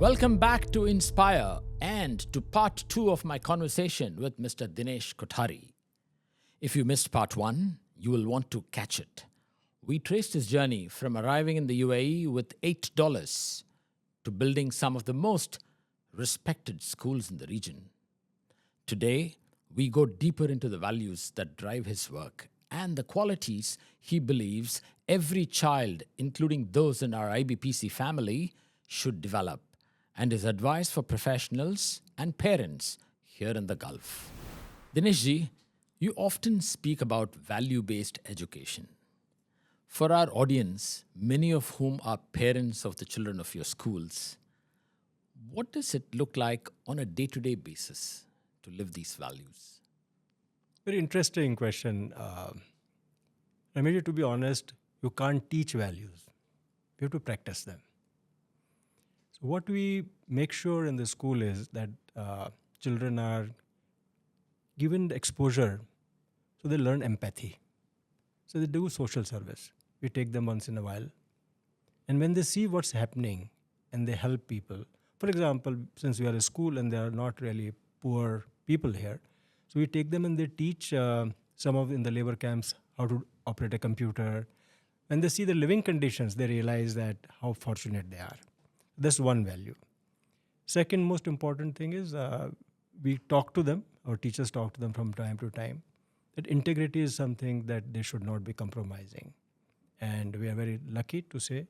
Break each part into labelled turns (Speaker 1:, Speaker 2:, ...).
Speaker 1: Welcome back to Inspire and to part 2 of my conversation with Mr. Dinesh Kothari. If you missed part 1, you will want to catch it. We traced his journey from arriving in the UAE with $8 to building some of the most respected schools in the region. Today, we go deeper into the values that drive his work and the qualities he believes every child, including those in our IBPC family, should develop, and his advice for professionals and parents here in the Gulf. Dinesh ji, you often speak about value-based education. For our audience, many of whom are parents of the children of your schools, what does it look like on a day-to-day basis to live these values?
Speaker 2: Very interesting question. Ramiji, to be honest, you can't teach values. You have to practice them. So what we make sure in the school is that children are given the exposure so they learn empathy. So they do social service. We take them once in a while. And when they see what's happening and they help people, for example, since we are a school and there are not really poor people here, so we take them and they teach some of in the labor camps how to operate a computer. When they see the living conditions, they realize that how fortunate they are. That's one value. Second most important thing is we talk to them, our teachers talk to them from time to time, that integrity is something that they should not be compromising. And we are very lucky to say,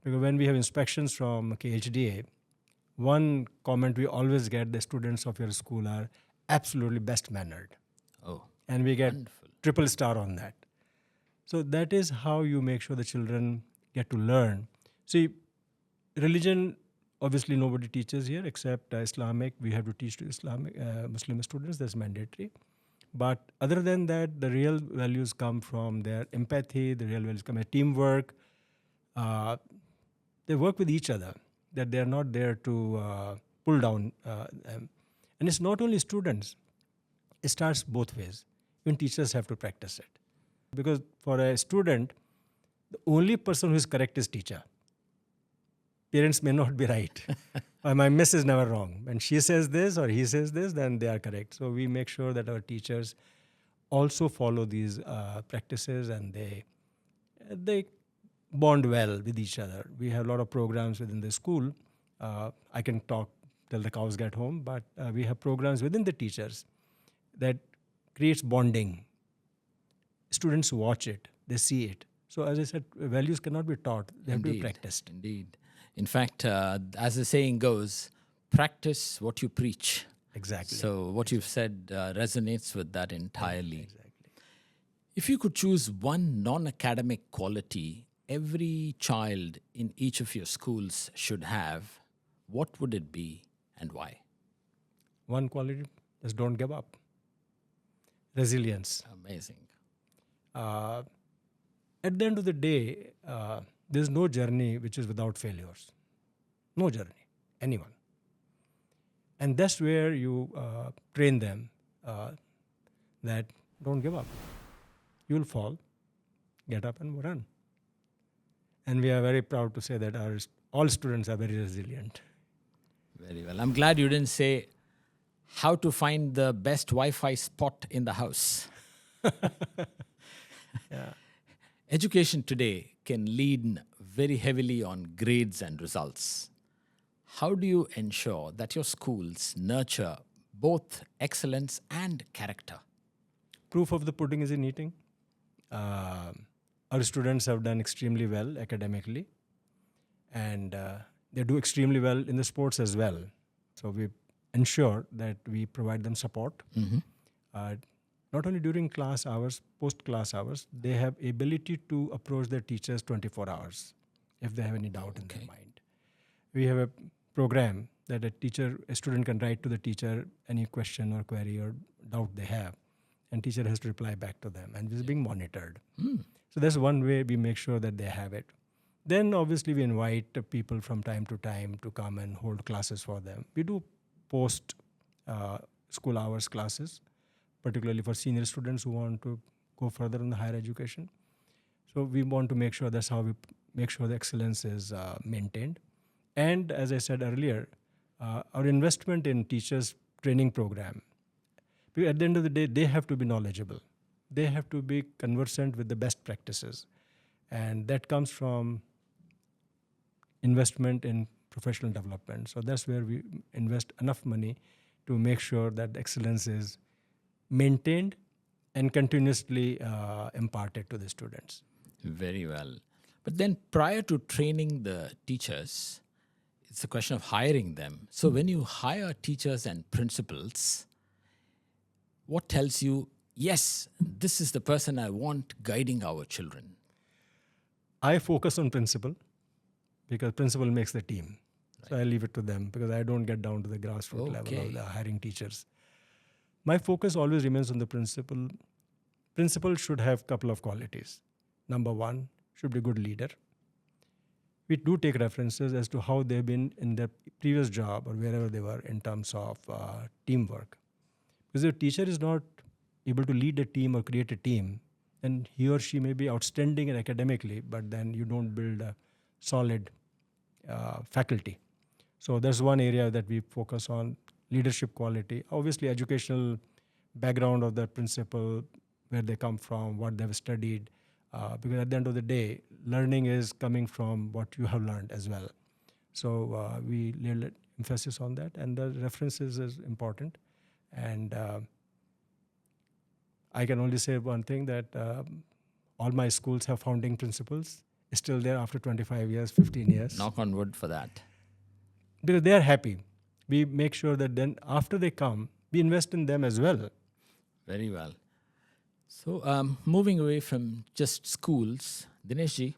Speaker 2: because when we have inspections from KHDA, one comment we always get, the students of your school are absolutely best mannered.
Speaker 1: Oh,
Speaker 2: and we get
Speaker 1: wonderful.
Speaker 2: triple star on that. So that is how you make sure the children get to learn. See, religion, obviously nobody teaches here except Islamic. We have to teach to Islamic Muslim students, that's mandatory. But other than that, the real values come from their empathy, the real values come from teamwork. They work with each other, that they are not there to pull down them. And it's not only students, it starts both ways. Even teachers have to practice it. Because for a student, the only person who is correct is teacher. Parents may not be right. My miss is never wrong. When she says this or he says this, then they are correct. So we make sure that our teachers also follow these practices and they bond well with each other. We have a lot of programs within the school. I can talk till the cows get home, but we have programs within the teachers that creates bonding. Students watch it, they see it. So as I said, values cannot be taught, they have to be practiced.
Speaker 1: Indeed. In fact, as the saying goes, practice what you preach.
Speaker 2: Exactly.
Speaker 1: So what you've said resonates with that entirely.
Speaker 2: Exactly.
Speaker 1: If you could choose one non-academic quality every child in each of your schools should have, what would it be and why?
Speaker 2: One quality is don't give up. Resilience.
Speaker 1: Amazing.
Speaker 2: At the end of the day, there's no journey which is without failures. No journey, anyone. And that's where you train them that don't give up. You'll fall, get up and run. And we are very proud to say that all students are very resilient.
Speaker 1: Very well. I'm glad you didn't say how to find the best Wi-Fi spot in the house.
Speaker 2: Yeah.
Speaker 1: Education today can lean very heavily on grades and results. How do you ensure that your schools nurture both excellence and character?
Speaker 2: Proof of the pudding is in eating. Our students have done extremely well academically, and they do extremely well in the sports as well. So we ensure that we provide them support. Not only during class hours, post-class hours, they have ability to approach their teachers 24 hours if they have any doubt in their mind. We have a program that a student can write to the teacher any question or query or doubt they have, and teacher has to reply back to them, and this is being monitored. So that's one way we make sure that they have it. Then obviously we invite people from time to time to come and hold classes for them. We do post school hours classes, particularly for senior students who want to go further in the higher education. So we want to make sure that's how we make sure the excellence is maintained. And as I said earlier, our investment in teachers training program, because at the end of the day, they have to be knowledgeable. They have to be conversant with the best practices. And that comes from investment in professional development. So that's where we invest enough money to make sure that excellence is maintained and continuously imparted to the students.
Speaker 1: Very well. But then prior to training the teachers, it's a question of hiring them. So when you hire teachers and principals, what tells you, yes, this is the person I want guiding our children?
Speaker 2: I focus on principal because principal makes the team. So I leave it to them because I don't get down to the grassroots level of the hiring teachers. My focus always remains on the principal. Principal should have a couple of qualities. Number one, should be a good leader. We do take references as to how they've been in their previous job or wherever they were in terms of teamwork. Because if a teacher is not able to lead a team or create a team, then he or she may be outstanding academically, but then you don't build a solid faculty. So that's one area that we focus on, leadership quality. Obviously, educational background of the principal, where they come from, what they've studied. Because at the end of the day, learning is coming from what you have learned as well. So we lay emphasis on that, and the references is important. And I can only say one thing, that all my schools have founding principals, still there after 25 years, 15 years.
Speaker 1: Knock on wood for that.
Speaker 2: Because they are happy. We make sure that then after they come, we invest in them as well.
Speaker 1: Very well. So moving away from just schools, Dineshji,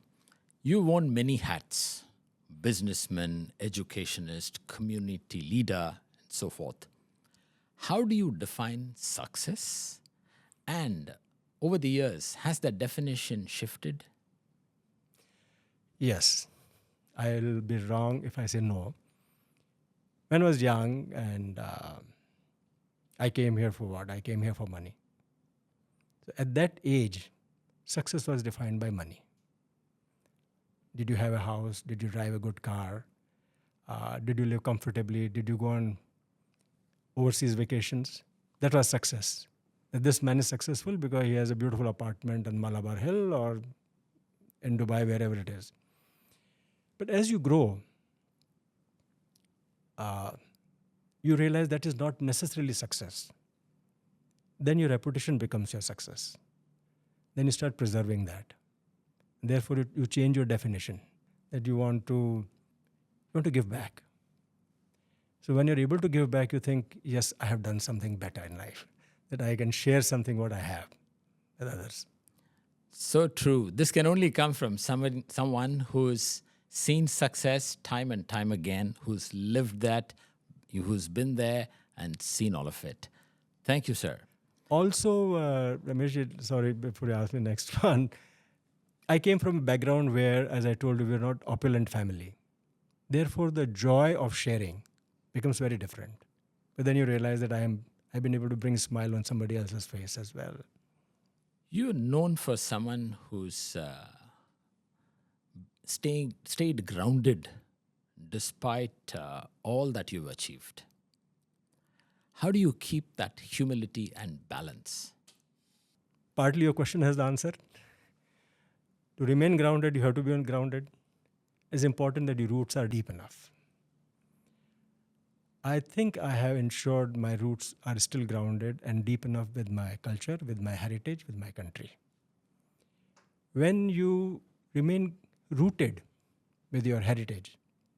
Speaker 1: you worn many hats: businessman, educationist, community leader, and so forth. How do you define success? And over the years, has that definition shifted?
Speaker 2: Yes. I'll be wrong if I say no. When I was young and I came here for what? I came here for money. So at that age, success was defined by money. Did you have a house? Did you drive a good car? Did you live comfortably? Did you go on overseas vacations? That was success. That this man is successful because he has a beautiful apartment in Malabar Hill or in Dubai, wherever it is. But as you grow, you realize that is not necessarily success. Then your reputation becomes your success. Then you start preserving that. Therefore, you change your definition, that you want to give back. So when you're able to give back, you think, yes, I have done something better in life, that I can share something what I have with others.
Speaker 1: So true. This can only come from someone who's seen success time and time again, who's lived that, who's been there and seen all of it. Thank you, sir.
Speaker 2: Also, Ramesh, sorry, before you ask me next one, I came from a background where, as I told you, we're not opulent family. Therefore, the joy of sharing becomes very different. But then you realize that I've been able to bring a smile on somebody else's face as well.
Speaker 1: You're known for someone who's stayed grounded despite all that you've achieved. How do you keep that humility and balance?
Speaker 2: Partly your question has the answer. To remain grounded, you have to be grounded. It's important that your roots are deep enough. I think I have ensured my roots are still grounded and deep enough with my culture, with my heritage, with my country. When you remain rooted with your heritage,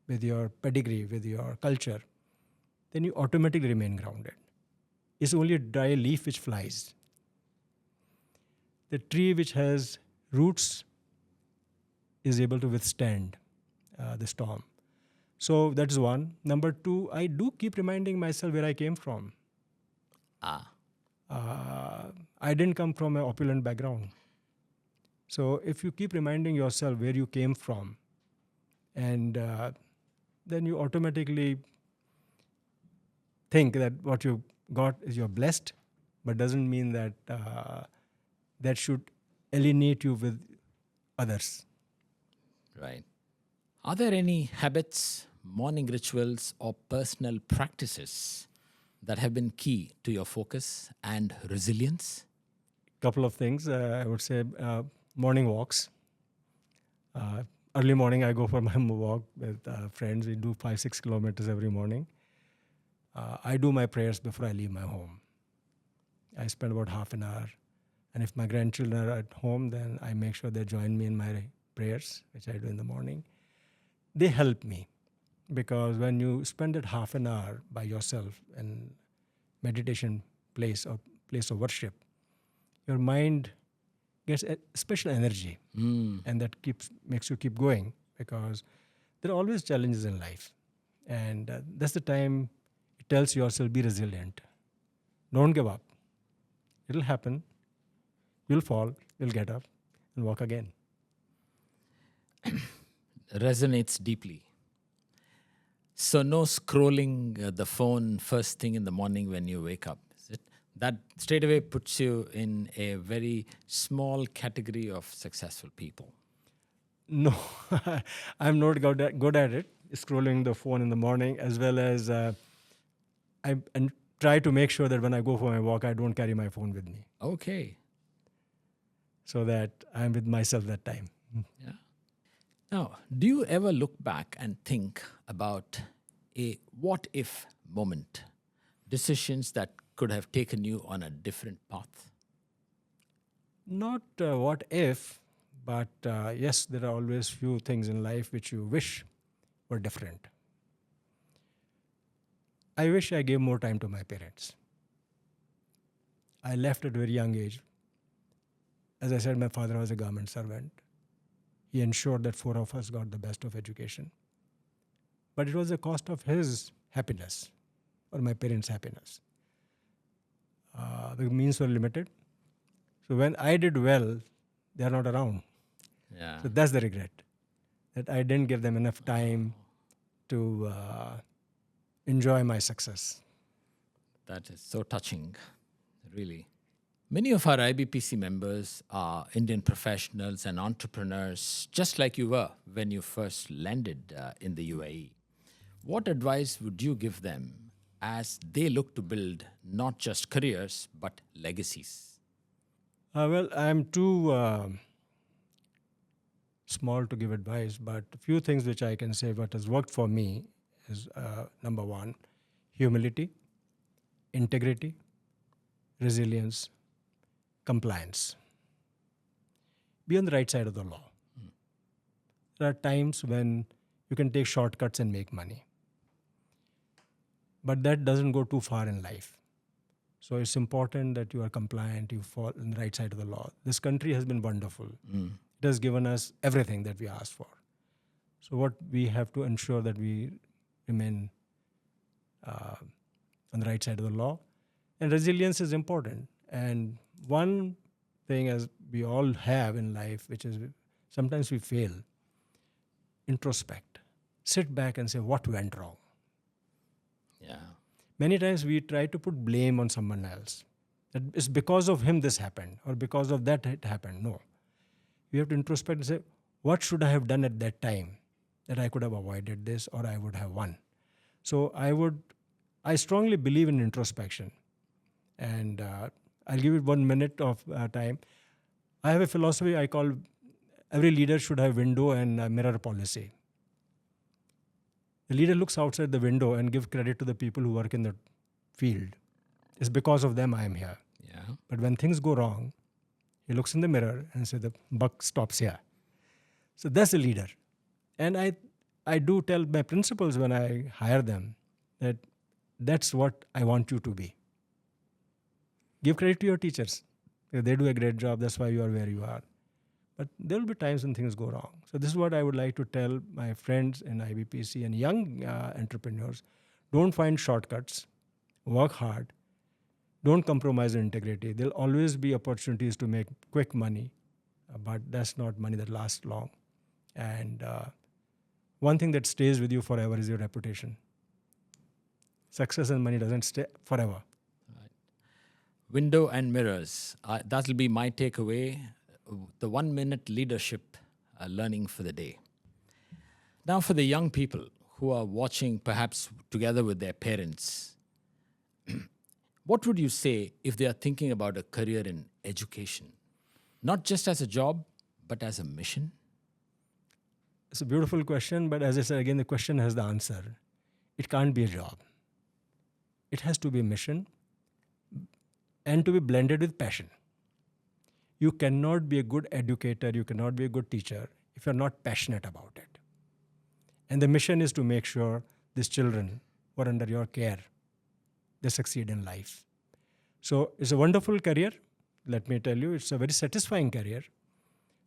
Speaker 2: with your pedigree, with your culture, then you automatically remain grounded. It's only a dry leaf which flies. The tree which has roots is able to withstand the storm. So that is one. Number two, I do keep reminding myself where I came from. I didn't come from an opulent background. So if you keep reminding yourself where you came from, and then you automatically think that what you got is you're blessed, but doesn't mean that that should alienate you with others.
Speaker 1: Right. Are there any habits, morning rituals or personal practices that have been key to your focus and resilience?
Speaker 2: Couple of things. I would say morning walks. Early morning, I go for my walk with friends. We do 5-6 kilometers every morning. I do my prayers before I leave my home. I spend about half an hour. And if my grandchildren are at home, then I make sure they join me in my prayers, which I do in the morning. They help me because when you spend that half an hour by yourself in meditation place or place of worship, your mind gets a special energy, and that makes you keep going because there are always challenges in life, and that's the time it tells yourself be resilient, don't give up. It'll happen. You'll fall. You'll get up and walk again.
Speaker 1: Resonates deeply. So no scrolling the phone first thing in the morning when you wake up. Is it? That straight away puts you in a very small category of successful people.
Speaker 2: No, I'm not good at it, scrolling the phone in the morning, as well as I try to make sure that when I go for my walk, I don't carry my phone with me
Speaker 1: Okay.
Speaker 2: so that I'm with myself that time.
Speaker 1: Yeah. Now, do you ever look back and think about a what if moment? Decisions that could have taken you on a different path?
Speaker 2: Not what if, but yes, there are always few things in life which you wish were different. I wish I gave more time to my parents. I left at a very young age. As I said, my father was a government servant. He ensured that 4 of us got the best of education. But it was the cost of his happiness or my parents' happiness. The means were limited. So when I did well, they are not around.
Speaker 1: Yeah.
Speaker 2: So that's the regret, that I didn't give them enough time to enjoy my success.
Speaker 1: That is so touching, really. Many of our IBPC members are Indian professionals and entrepreneurs, just like you were when you first landed in the UAE. What advice would you give them as they look to build not just careers, but legacies?
Speaker 2: Well, I'm too small to give advice, but a few things which I can say what has worked for me is number one, humility, integrity, resilience, compliance. Be on the right side of the law. There are times when you can take shortcuts and make money. But that doesn't go too far in life. So it's important that you are compliant, you fall on the right side of the law. This country has been wonderful. It has given us everything that we asked for. So what we have to ensure that we remain on the right side of the law. And resilience is important. And one thing, as we all have in life, which is sometimes we fail, introspect. Sit back and say, what went wrong?
Speaker 1: Yeah.
Speaker 2: Many times we try to put blame on someone else. That it's because of him this happened, or because of that it happened. No. We have to introspect and say, what should I have done at that time that I could have avoided this or I would have won? So I strongly believe in introspection. And I'll give it 1 minute of time. I have a philosophy I call every leader should have window and a mirror policy. The leader looks outside the window and gives credit to the people who work in the field. It's because of them I am here.
Speaker 1: Yeah.
Speaker 2: But when things go wrong, he looks in the mirror and says the buck stops here. So that's a leader. And I do tell my principals when I hire them that that's what I want you to be. Give credit to your teachers. They do a great job. That's why you are where you are. But there will be times when things go wrong. So this is what I would like to tell my friends in IBPC and young entrepreneurs. Don't find shortcuts. Work hard. Don't compromise integrity. There'll always be opportunities to make quick money, but that's not money that lasts long. And one thing that stays with you forever is your reputation. Success and money doesn't stay forever.
Speaker 1: Window and mirrors. That will be my takeaway. The 1 minute leadership learning for the day. Now, for the young people who are watching perhaps together with their parents, what would you say if they are thinking about a career in education? Not just as a job, but as a mission?
Speaker 2: It's a beautiful question, but as I said, again, the question has the answer. It can't be a job. It has to be a mission and to be blended with passion. You cannot be a good educator, you cannot be a good teacher if you're not passionate about it. And the mission is to make sure these children who are under your care, they succeed in life. So it's a wonderful career. Let me tell you, it's a very satisfying career.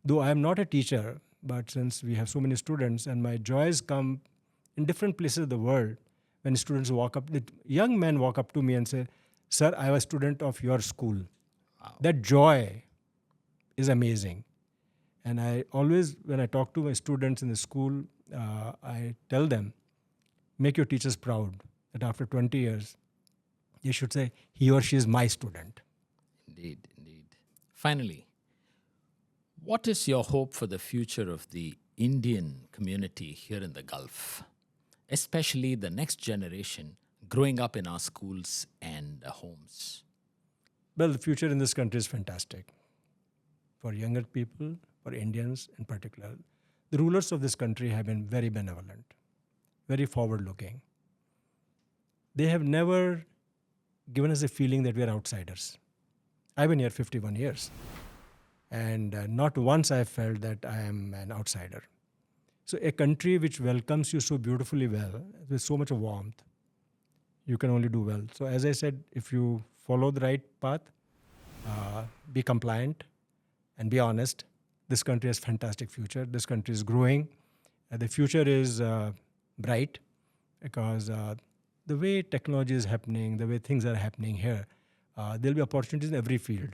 Speaker 2: Though I am not a teacher, but since we have so many students and my joys come in different places of the world, when students walk up, young men walk up to me and say, "Sir, I was a student of your school."
Speaker 1: Wow.
Speaker 2: That joy is amazing. And I always, when I talk to my students in the school, I tell them, make your teachers proud that after 20 years, you should say, he or she is my student.
Speaker 1: Indeed, indeed. Finally, what is your hope for the future of the Indian community here in the Gulf, especially the next generation growing up in our schools and homes?
Speaker 2: Well, the future in this country is fantastic. For younger people, for Indians in particular, the rulers of this country have been very benevolent, very forward-looking. They have never given us a feeling that we are outsiders. I've been here 51 years, and not once I felt that I am an outsider. So a country which welcomes you so beautifully well, with so much warmth, you can only do well. So as I said, if you follow the right path, be compliant, and be honest, this country has fantastic future. This country is growing. The future is bright because the way technology is happening, the way things are happening here, there'll be opportunities in every field,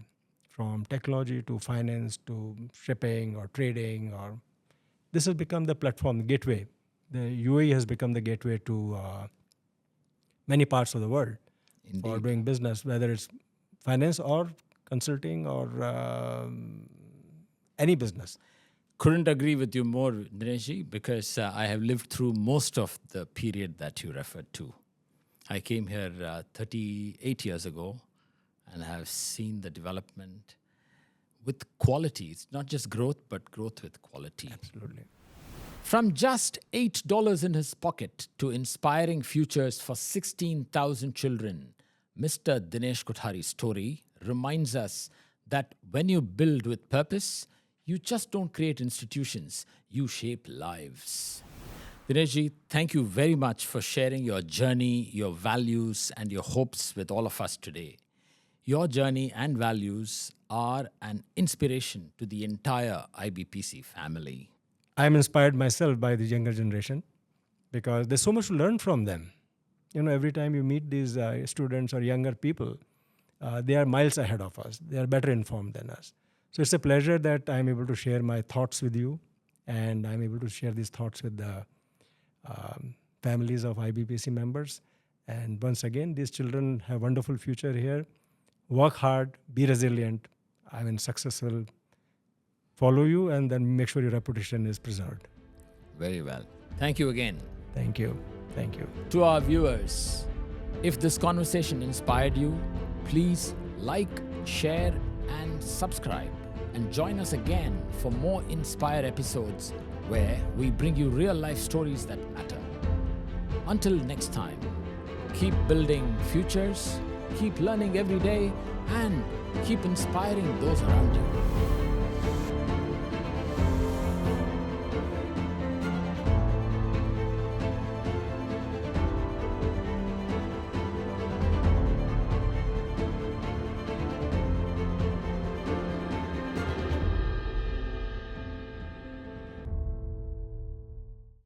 Speaker 2: from technology to finance to shipping or trading. Or this has become the platform, the gateway. The UAE has become the gateway to many parts of the world.
Speaker 1: Indeed.
Speaker 2: For doing business, whether it's finance or consulting or any business.
Speaker 1: Couldn't agree with you more, Dineshji, because I have lived through most of the period that you referred to. I came here 38 years ago and have seen the development with quality. It's not just growth, but growth with quality.
Speaker 2: Absolutely.
Speaker 1: From just $8 in his pocket to inspiring futures for 16,000 children, Mr. Dinesh Kothari's story reminds us that when you build with purpose, you just don't create institutions, you shape lives. Dineshji, thank you very much for sharing your journey, your values, and your hopes with all of us today. Your journey and values are an inspiration to the entire IBPC family.
Speaker 2: I'm inspired myself by the younger generation because there's so much to learn from them. You know, every time you meet these students or younger people, they are miles ahead of us. They are better informed than us. So it's a pleasure that I'm able to share my thoughts with you, and I'm able to share these thoughts with the families of IBPC members. And once again, these children have a wonderful future here. Work hard, be resilient, successful. Follow you, and then make sure your reputation is preserved.
Speaker 1: Very well. Thank you again.
Speaker 2: Thank you. Thank you.
Speaker 1: To our viewers, if this conversation inspired you, please like, share, and subscribe. And join us again for more Inspire episodes where we bring you real-life stories that matter. Until next time, keep building futures, keep learning every day, and keep inspiring those around you.